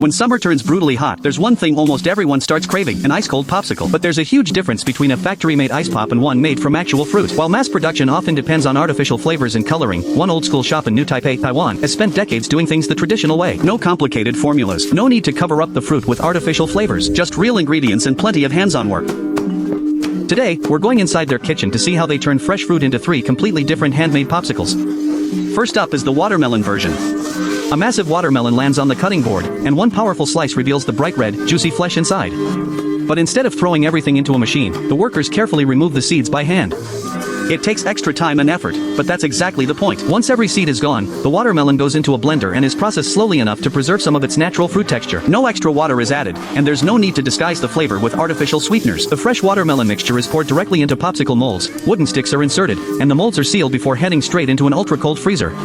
When summer turns brutally hot, there's one thing almost everyone starts craving, an ice-cold popsicle. But there's a huge difference between a factory-made ice pop and one made from actual fruit. While mass production often depends on artificial flavors and coloring, one old-school shop in New Taipei, Taiwan, has spent decades doing things the traditional way. No complicated formulas, no need to cover up the fruit with artificial flavors, just real ingredients and plenty of hands-on work. Today, we're going inside their kitchen to see how they turn fresh fruit into 3 completely different handmade popsicles. First up is the watermelon version. A massive watermelon lands on the cutting board, and one powerful slice reveals the bright red, juicy flesh inside. But instead of throwing everything into a machine, the workers carefully remove the seeds by hand. It takes extra time and effort, but that's exactly the point. Once every seed is gone, the watermelon goes into a blender and is processed slowly enough to preserve some of its natural fruit texture. No extra water is added, and there's no need to disguise the flavor with artificial sweeteners. The fresh watermelon mixture is poured directly into popsicle molds, wooden sticks are inserted, and the molds are sealed before heading straight into an ultra-cold freezer.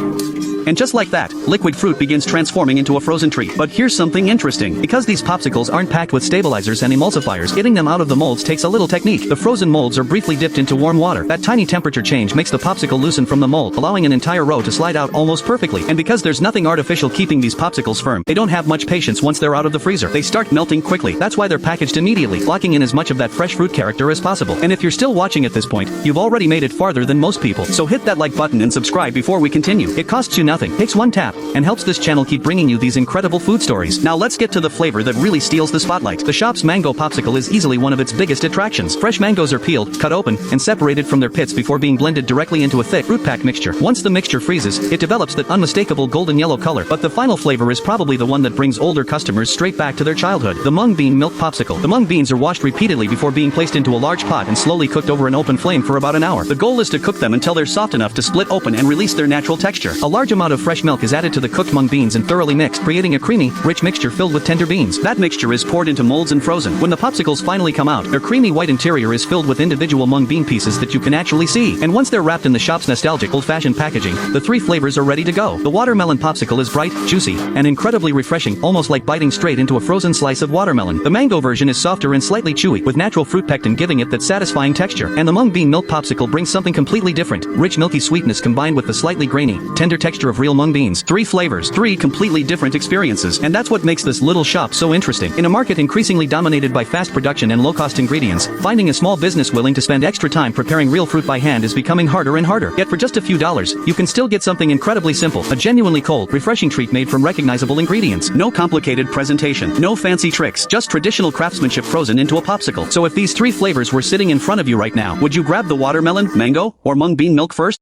And just like that, liquid fruit begins transforming into a frozen treat. But here's something interesting. Because these popsicles aren't packed with stabilizers and emulsifiers, getting them out of the molds takes a little technique. The frozen molds are briefly dipped into warm water. That tiny temperature change makes the popsicle loosen from the mold, allowing an entire row to slide out almost perfectly. And because there's nothing artificial keeping these popsicles firm, they don't have much patience once they're out of the freezer. They start melting quickly. That's why they're packaged immediately, locking in as much of that fresh fruit character as possible. And if you're still watching at this point, you've already made it farther than most people. So hit that like button and subscribe before we continue. It costs you nothing, takes one tap, and helps this channel keep bringing you these incredible food stories. Now let's get to the flavor that really steals the spotlight. The shop's mango popsicle is easily one of its biggest attractions. Fresh mangoes are peeled, cut open, and separated from their pits before being blended directly into a thick fruit pack mixture. Once the mixture freezes, it develops that unmistakable golden yellow color. But the final flavor is probably the one that brings older customers straight back to their childhood. The mung bean milk popsicle. The mung beans are washed repeatedly before being placed into a large pot and slowly cooked over an open flame for about an hour. The goal is to cook them until they're soft enough to split open and release their natural texture. A large amount of fresh milk is added to the cooked mung beans and thoroughly mixed, creating a creamy, rich mixture filled with tender beans. That mixture is poured into molds and frozen. When the popsicles finally come out, their creamy white interior is filled with individual mung bean pieces that you can actually see. And once they're wrapped in the shop's nostalgic old-fashioned packaging, the 3 flavors are ready to go. The watermelon popsicle is bright, juicy, and incredibly refreshing, almost like biting straight into a frozen slice of watermelon. The mango version is softer and slightly chewy, with natural fruit pectin giving it that satisfying texture. And the mung bean milk popsicle brings something completely different, rich milky sweetness combined with the slightly grainy, tender texture of real mung beans. 3 flavors, 3 completely different experiences, and that's what makes this little shop so interesting. In a market increasingly dominated by fast production and low-cost ingredients, finding a small business willing to spend extra time preparing real fruit by hand is becoming harder and harder. Yet for just a few dollars, you can still get something incredibly simple, a genuinely cold, refreshing treat made from recognizable ingredients. No complicated presentation, no fancy tricks, just traditional craftsmanship frozen into a popsicle. So if these 3 flavors were sitting in front of you right now, would you grab the watermelon, mango, or mung bean milk first?